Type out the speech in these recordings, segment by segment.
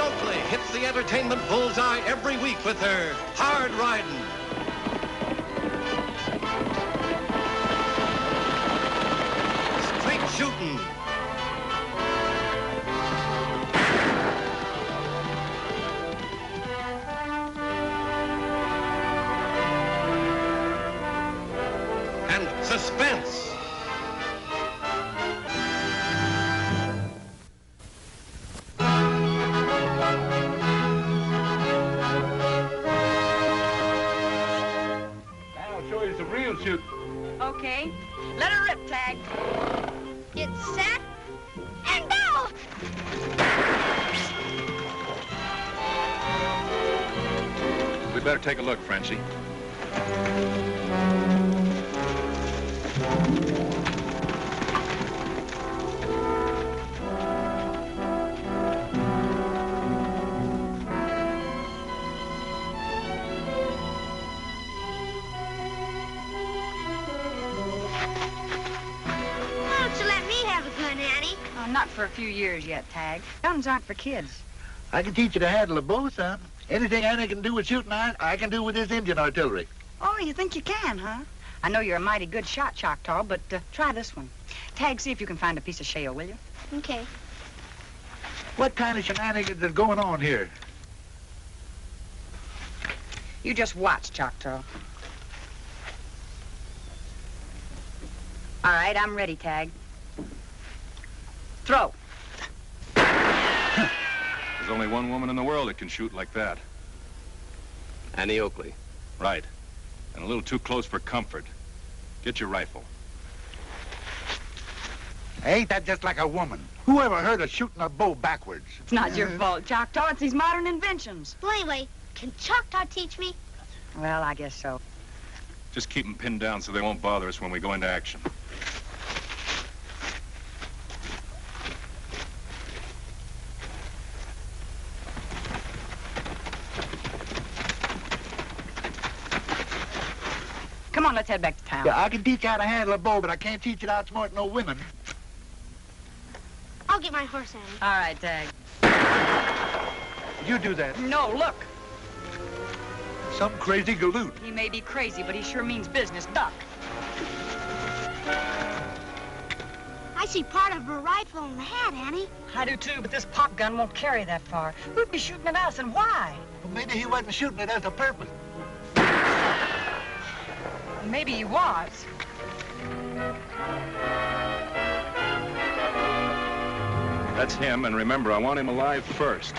Oakley hits the entertainment bullseye every week with her hard riding. Straight shooting. And suspense. Shoot. Okay. Let her rip, Tagg. Get set and go! We better take a look, Frenchie. Not for a few years yet, Tagg. Guns aren't for kids. I can teach you to handle a bow, son. Anything Annie can do with shooting iron, I can do with this Indian artillery. Oh, you think you can, huh? I know you're a mighty good shot, Choctaw, but try this one. Tagg, see if you can find a piece of shale, will you? Okay. What kind of shenanigans is going on here? You just watch, Choctaw. All right, I'm ready, Tagg. Throw. There's only one woman in the world that can shoot like that. Annie Oakley. Right. And a little too close for comfort. Get your rifle. Ain't that just like a woman? Who ever heard of shooting a bow backwards? It's not your fault, Choctaw. It's these modern inventions. Well, anyway, can Choctaw teach me? Well, I guess so. Just keep them pinned down so they won't bother us when we go into action. Come on, let's head back to town. Yeah, I can teach you how to handle a bow, but I can't teach you to outsmart no women. I'll get my horse, Annie. All right, Tagg. You do that. No, look. Some crazy galoot. He may be crazy, but he sure means business. Duck. I see part of her rifle in the hat, Annie. I do too, but this pop gun won't carry that far. Who'd be shooting at us and why? Well, maybe he wasn't shooting it as a purpose. Maybe he was. That's him, and remember, I want him alive first.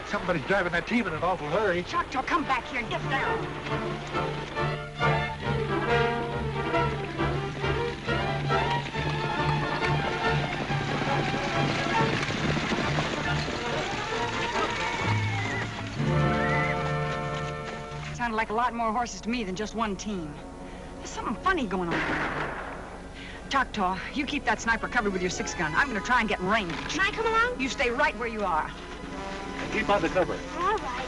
Somebody's driving that team in an awful hurry. Choctaw, come back here and get down. Sounded like a lot more horses to me than just one team. There's something funny going on. Choctaw, you keep that sniper covered with your 6-gun. I'm going to try and get in range. Can I come along? You stay right where you are. Keep on the cover. All right.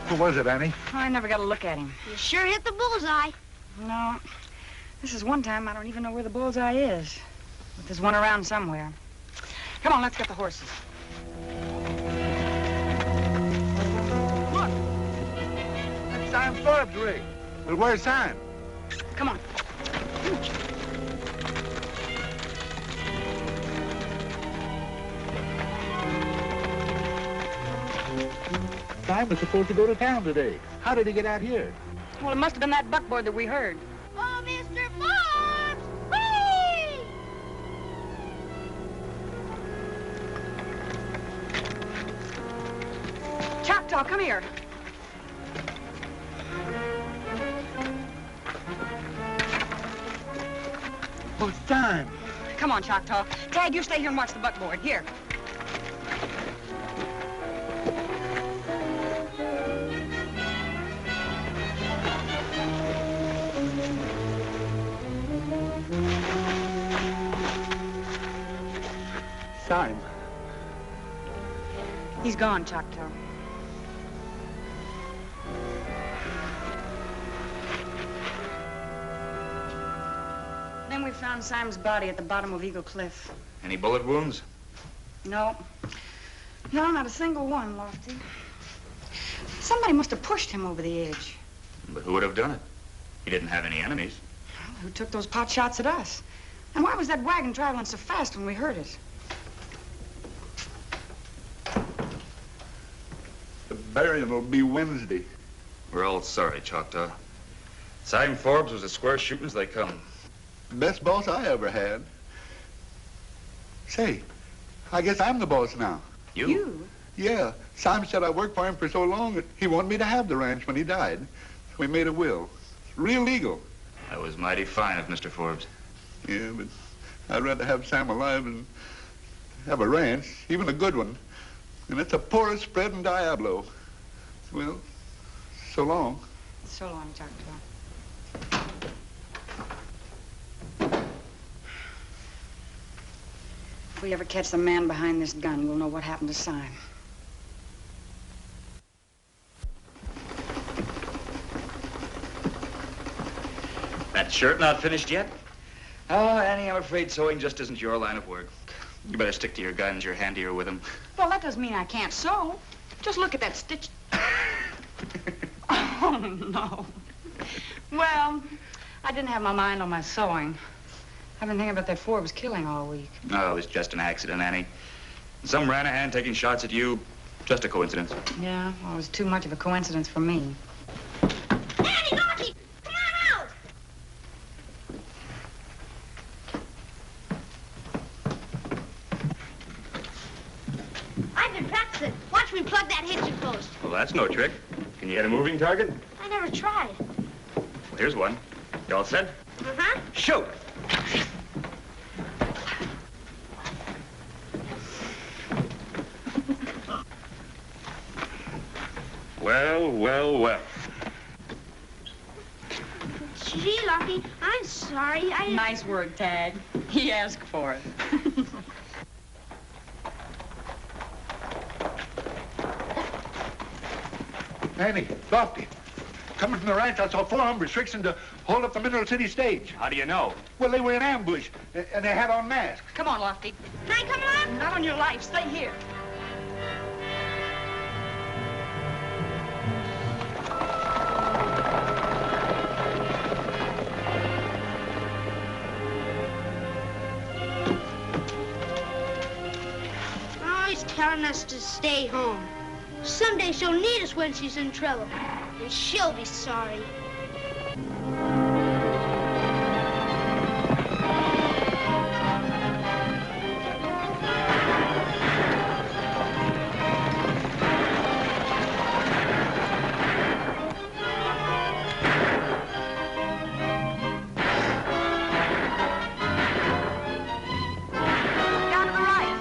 Who was it, Annie? I never got a look at him. You sure hit the bullseye. No. This is one time I don't even know where the bullseye is. But there's one around somewhere. Come on, let's get the horses. Look! That's Sam Forbes' rig. Well, where's Sam? Come on. Sam was supposed to go to town today. How did he get out here? Well, it must have been that buckboard that we heard. Oh, Mr. Forbes! Whee! Choctaw, come here. Oh, it's time. Come on, Choctaw. Tagg, you stay here and watch the buckboard. Here. Time. He's gone, Choctaw. Then we found Sam's body at the bottom of Eagle Cliff. Any bullet wounds? No. No, not a single one, Lofty. Somebody must have pushed him over the edge. But who would have done it? He didn't have any enemies. Well, who took those pot shots at us? And why was that wagon traveling so fast when we heard it? The burying will be Wednesday. We're all sorry, Choctaw. Sam Forbes was as square shooting as they come. Best boss I ever had. Say, I guess I'm the boss now. You? Yeah, Sam said I worked for him for so long that he wanted me to have the ranch when he died. We made a will. Real legal. That was mighty fine of Mr. Forbes. Yeah, but I'd rather have Sam alive than have a ranch, even a good one. And it's the poorest spread in Diablo. Well, so long. So long, Choctaw. If we ever catch the man behind this gun, we'll know what happened to Sam. That shirt not finished yet? Oh, Annie, I'm afraid sewing just isn't your line of work. You better stick to your guns. You're handier with them. Well, that doesn't mean I can't sew. Just look at that stitch. Oh, no. Well, I didn't have my mind on my sewing. I've been thinking about that Forbes killing all week. No, it was just an accident, Annie. Some Ranahan taking shots at you. Just a coincidence. Yeah, well, it was too much of a coincidence for me. Annie, Lottie, come on out! I've been practicing. Watch me plug that hitching post. Well, that's no trick. Can you hit a moving target? I never tried. Well, here's one. You all set? Uh-huh. Shoot! Well, well, well. Gee, Lottie, I'm sorry. Nice word, Tagg. He asked for it. Annie, Lofty, coming from the ranch, I saw 4 hombres fixing to hold up the Mineral City stage. How do you know? Well, they were in ambush, and they had on masks. Come on, Lofty. Can I come along? Not on your life. Stay here. Always telling us to stay home. Someday she'll need us when she's in trouble. And she'll be sorry. Down to the right.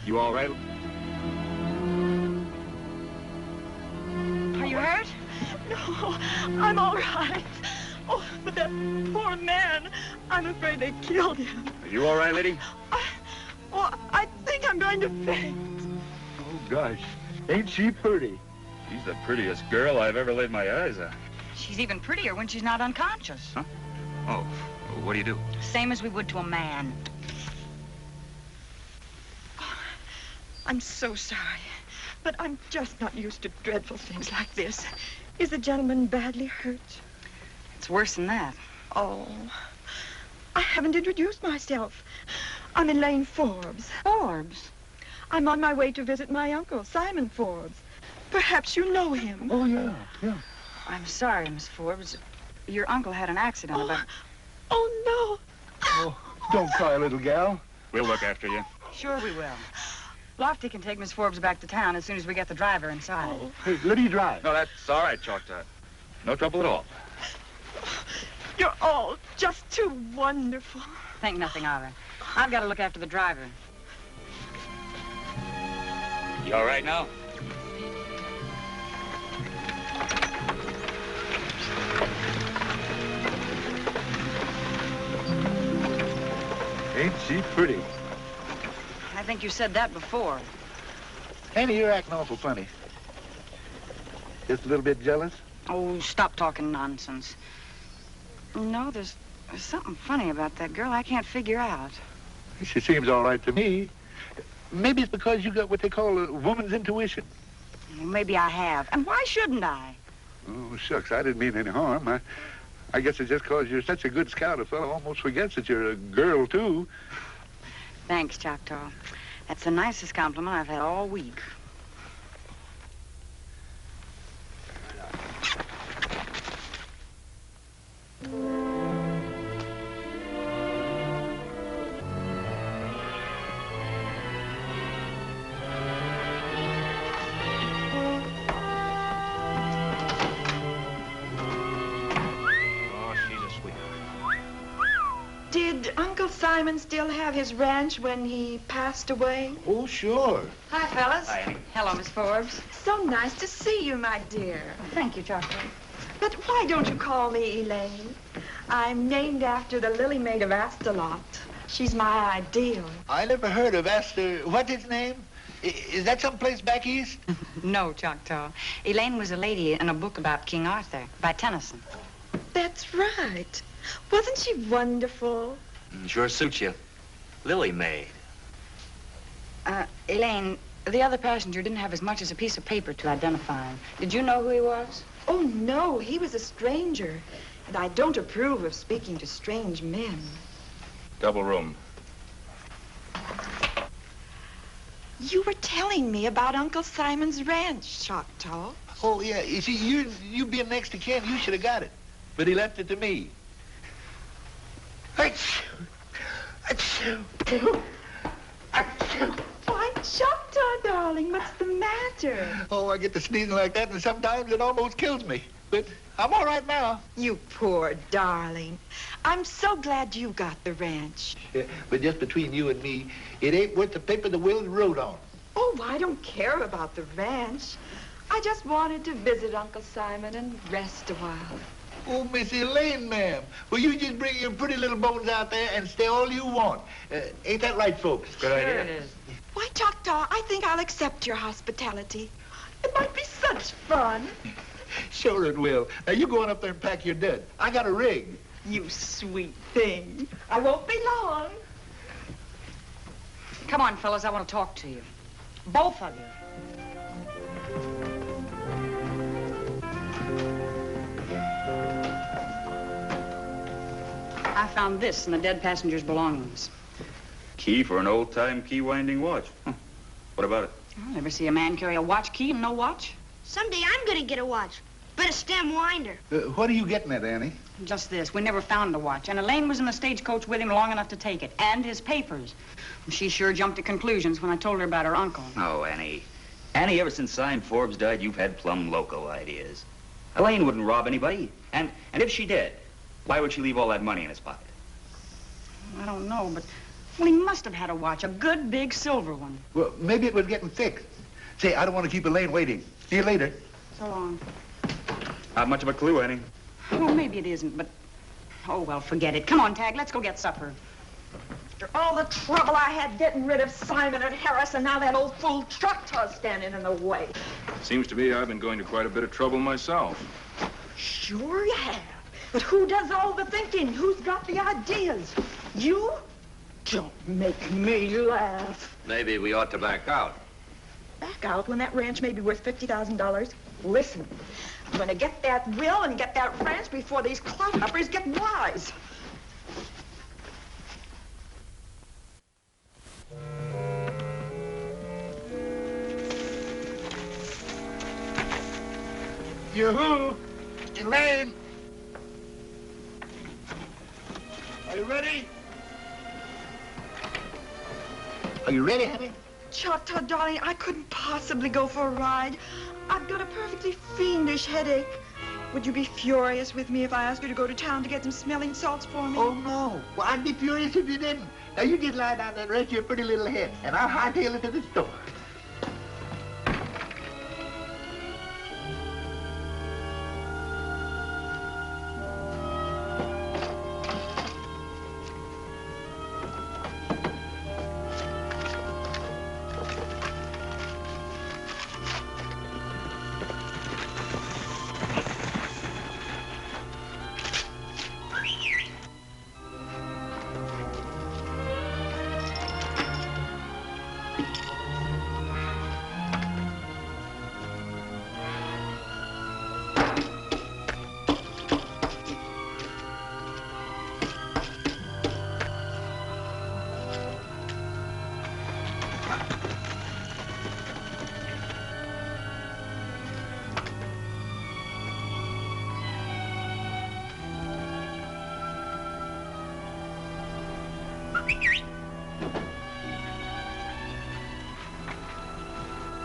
You all right? Are you hurt? No, I'm all right. Oh, but that poor man, I'm afraid they killed him. Are you all right, lady? I think I'm going to faint. Oh, gosh. Ain't she pretty? She's the prettiest girl I've ever laid my eyes on. She's even prettier when she's not unconscious. Huh? Oh, what do you do? Same as we would to a man. I'm so sorry, but I'm just not used to dreadful things like this. Is the gentleman badly hurt? It's worse than that. Oh, I haven't introduced myself. I'm Elaine Forbes. Forbes? I'm on my way to visit my uncle, Simon Forbes. Perhaps you know him. Oh, yeah. I'm sorry, Miss Forbes. Your uncle had an accident about... Oh, no. Oh, don't cry, little gal. We'll look after you. Sure we will. Lofty can take Miss Forbes back to town as soon as we get the driver inside. Oh. Hey, let me drive. No, that's all right, Choctaw. No trouble at all. You're all just too wonderful. Think nothing of it. I've got to look after the driver. You all right now? Ain't she pretty? I think you said that before. Annie, you're acting awful funny. Just a little bit jealous? Oh, stop talking nonsense. No, there's something funny about that girl I can't figure out. She seems all right to me. Maybe it's because you got what they call a woman's intuition. Well, maybe I have. And why shouldn't I? Oh, shucks, I didn't mean any harm. I guess it's just because you're such a good scout, a fellow almost forgets that you're a girl, too. Thanks, Choctaw. That's the nicest compliment I've had all week. Did Uncle Simon still have his ranch when he passed away? Oh, sure. Hi, fellas. Hi, Annie. Hello, Miss Forbes. So nice to see you, my dear. Thank you, Choctaw. But why don't you call me Elaine? I'm named after the Lily Maid of Astalot. She's my ideal. I never heard of Astor. What's his name? Is that someplace back east? No, Choctaw. Elaine was a lady in a book about King Arthur by Tennyson. That's right. Wasn't she wonderful? Sure suits you. Lily Maid. Elaine, the other passenger didn't have as much as a piece of paper to identify him. Did you know who he was? Oh, no, he was a stranger. And I don't approve of speaking to strange men. Double room. You were telling me about Uncle Simon's ranch, Choctaw. Oh, yeah. You see, you being next to Ken, you should have got it. But he left it to me. Why, Choctaw, darling, what's the matter? Oh, I get to sneezing like that, and sometimes it almost kills me. But I'm all right now. You poor darling. I'm so glad you got the ranch. Yeah, but just between you and me, it ain't worth the paper the will wrote on. Oh, I don't care about the ranch. I just wanted to visit Uncle Simon and rest a while. Oh, Miss Elaine, ma'am. Well, you just bring your pretty little bones out there and stay all you want. Ain't that right, folks? Good idea. Sure it is. Why, Choctaw, I think I'll accept your hospitality. It might be such fun. Sure it will. Now, you go on up there and pack your dud. I got a rig. You sweet thing. I won't be long. Come on, fellas, I want to talk to you. Both of you. I found this in the dead passenger's belongings. Key for an old-time key-winding watch. Huh. What about it? I'll never see a man carry a watch key and no watch. Someday I'm gonna get a watch, but a stem winder. What are you getting at, Annie? Just this. We never found the watch. And Elaine was in the stagecoach with him long enough to take it. And his papers. She sure jumped to conclusions when I told her about her uncle. Oh, Annie. Annie, ever since Simon Forbes died, you've had plumb loco ideas. Elaine wouldn't rob anybody. And if she did, why would she leave all that money in his pocket? I don't know, but Well, he must have had a watch, a good big silver one. Well, maybe it was getting fixed. Say, I don't want to keep Elaine waiting. See you later. So long. Not much of a clue, Annie. Well, maybe it isn't, but... Oh, well, forget it. Come on, Tagg, let's go get supper. After all the trouble I had getting rid of Simon and Harris, and now that old fool Choctaw's standing in the way. Seems to me I've been going to quite a bit of trouble myself. Sure you have. But who does all the thinking? Who's got the ideas? You? Don't make me laugh. Maybe we ought to back out. Back out when that ranch may be worth $50,000? Listen, I'm going to get that will and get that ranch before these clodhoppers get wise. Yoo-hoo! Elaine! Are you ready? Are you ready, honey? Choctaw, darling, I couldn't possibly go for a ride. I've got a perfectly fiendish headache. Would you be furious with me if I asked you to go to town to get some smelling salts for me? Oh, no. Well, I'd be furious if you didn't. Now, you just lie down there and rest your pretty little head, and I'll hightail it to the store.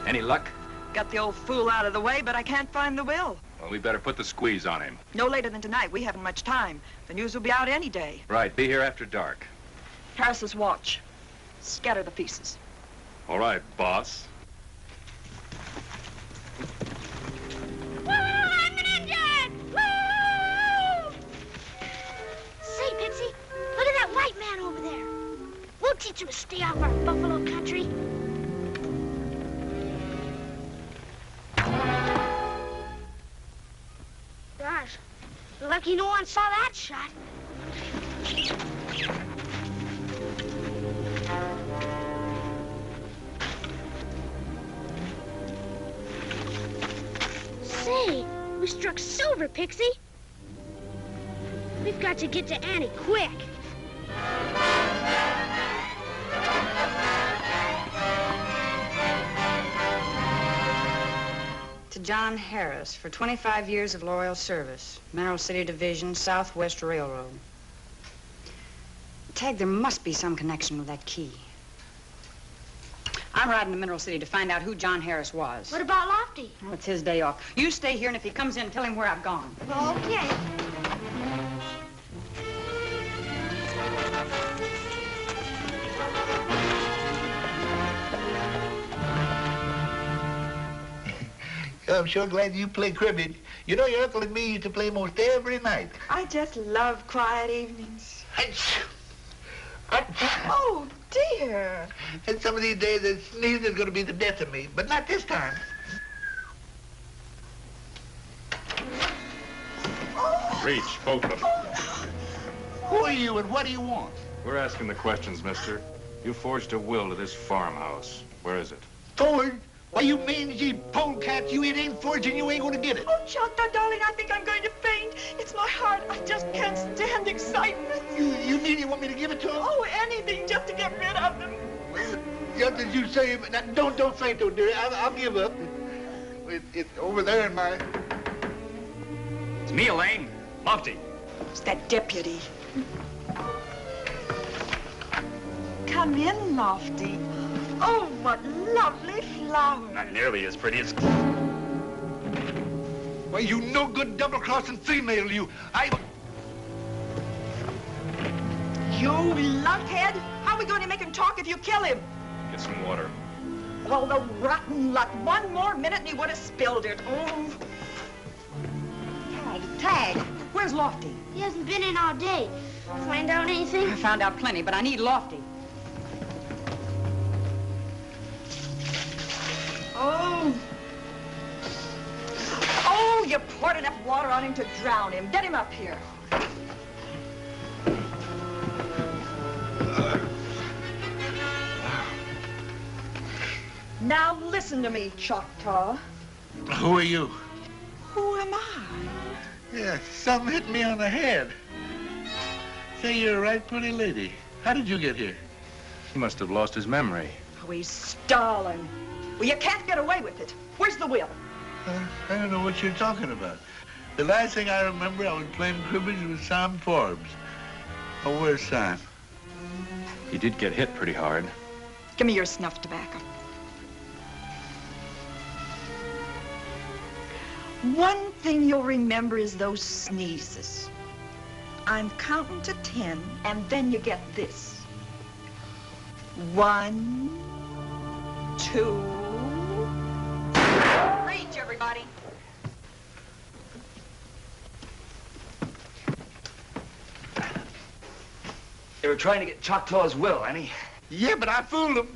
Any luck? Got the old fool out of the way, but I can't find the will. Well, we better put the squeeze on him. No later than tonight. We haven't much time. The news will be out any day. Right, be here after dark. Harris's watch. Scatter the pieces. All right, boss. Woo! I'm an Indian! Woo! Say, Pixie, look at that white man over there. We'll teach him to stay off our buffalo country. Gosh, lucky no one saw that shot. Say, we struck silver, Pixie. We've got to get to Annie quick. To John Harris for 25 years of loyal service, Mineral City Division, Southwest Railroad. Tagg, there must be some connection with that key. I'm riding to Mineral City to find out who John Harris was. What about Lofty? Oh, it's his day off. You stay here, and if he comes in, tell him where I've gone. Okay. I'm sure glad you play cribbage. You know, your uncle and me used to play most every night. I just love quiet evenings. Oh, dear. And some of these days, the sneeze is going to be the death of me, but not this time. Reach, both of them. Who are you and what do you want? We're asking the questions, mister. You forged a will to this farmhouse. Where is it? Forged? Why, you mangy polecat, you ain't forged and you ain't going to get it. Oh, Choctaw, darling, I think I'm going to faint. It's my heart. I just can't stand excitement. You mean you want me to give it to him? Oh, anything just to get rid of them. Well, just as you say, but now, don't faint, though, dearie. I'll give up. It's over there in my... It's me, Elaine. Lofty. It's that deputy. Come in, Lofty. Oh, what lovely flowers. Not nearly as pretty as... Why, you no good double-crossing female, you. You lunkhead! How How are we going to make him talk if you kill him? Get some water. Oh, the rotten luck. One more minute and he would have spilled it. Oh. Tagg, where's Lofty? He hasn't been in all day. Find out anything? I found out plenty, but I need Lofty. Oh. Oh, you poured enough water on him to drown him. Get him up here. Now listen to me, Choctaw. Who are you? Who am I? Yeah, something hit me on the head. Say, you're a right pretty lady. How did you get here? He must have lost his memory. Oh, he's stalling. Well, you can't get away with it. Where's the will? I don't know what you're talking about. The last thing I remember, I was playing cribbage with Sam Forbes. Oh, where's Sam? He did get hit pretty hard. Give me your snuff tobacco. One thing you'll remember is those sneezes. I'm counting to 10, and then you get this. 1, 2. Reach, everybody. They were trying to get Choctaw's will, Annie. Yeah, but I fooled him.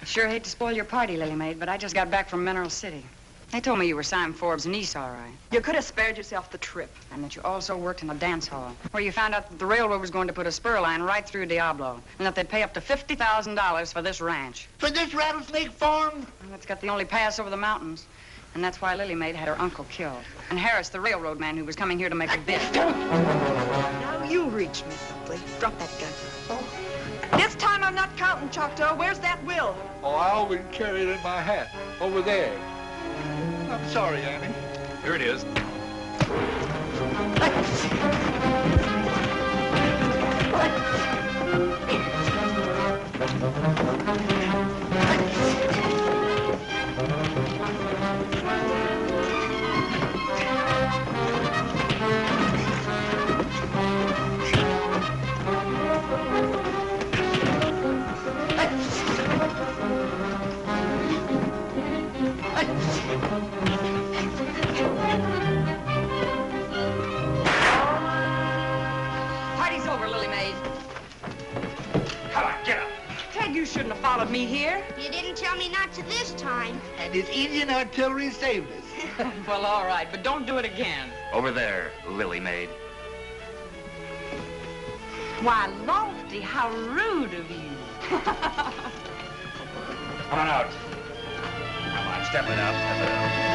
I sure hate to spoil your party, Lily Maid, but I just got back from Mineral City. They told me you were Sam Forbes' niece, all right. You could have spared yourself the trip. And that you also worked in a dance hall, where you found out that the railroad was going to put a spur line right through Diablo, and that they'd pay up to $50,000 for this ranch. For this rattlesnake farm? Well, it's got the only pass over the mountains. And that's why Lily Maid had her uncle killed. And Harris, the railroad man who was coming here to make a bid. Now you reach, Miss Oakley. Drop that gun. Oh. This time I'm not counting, Choctaw. Where's that will? Oh, I always carry it in my hat. Over there. I'm sorry, Annie. Here it is. Party's over, Lily Maid. Come on, get up. Tagg, you shouldn't have followed me here. You didn't tell me not to this time. And his Indian artillery saved us. Well, all right, but don't do it again. Over there, Lily Maid. Why, Lofty, how rude of you. Come on out. Come on, step it out, step it out.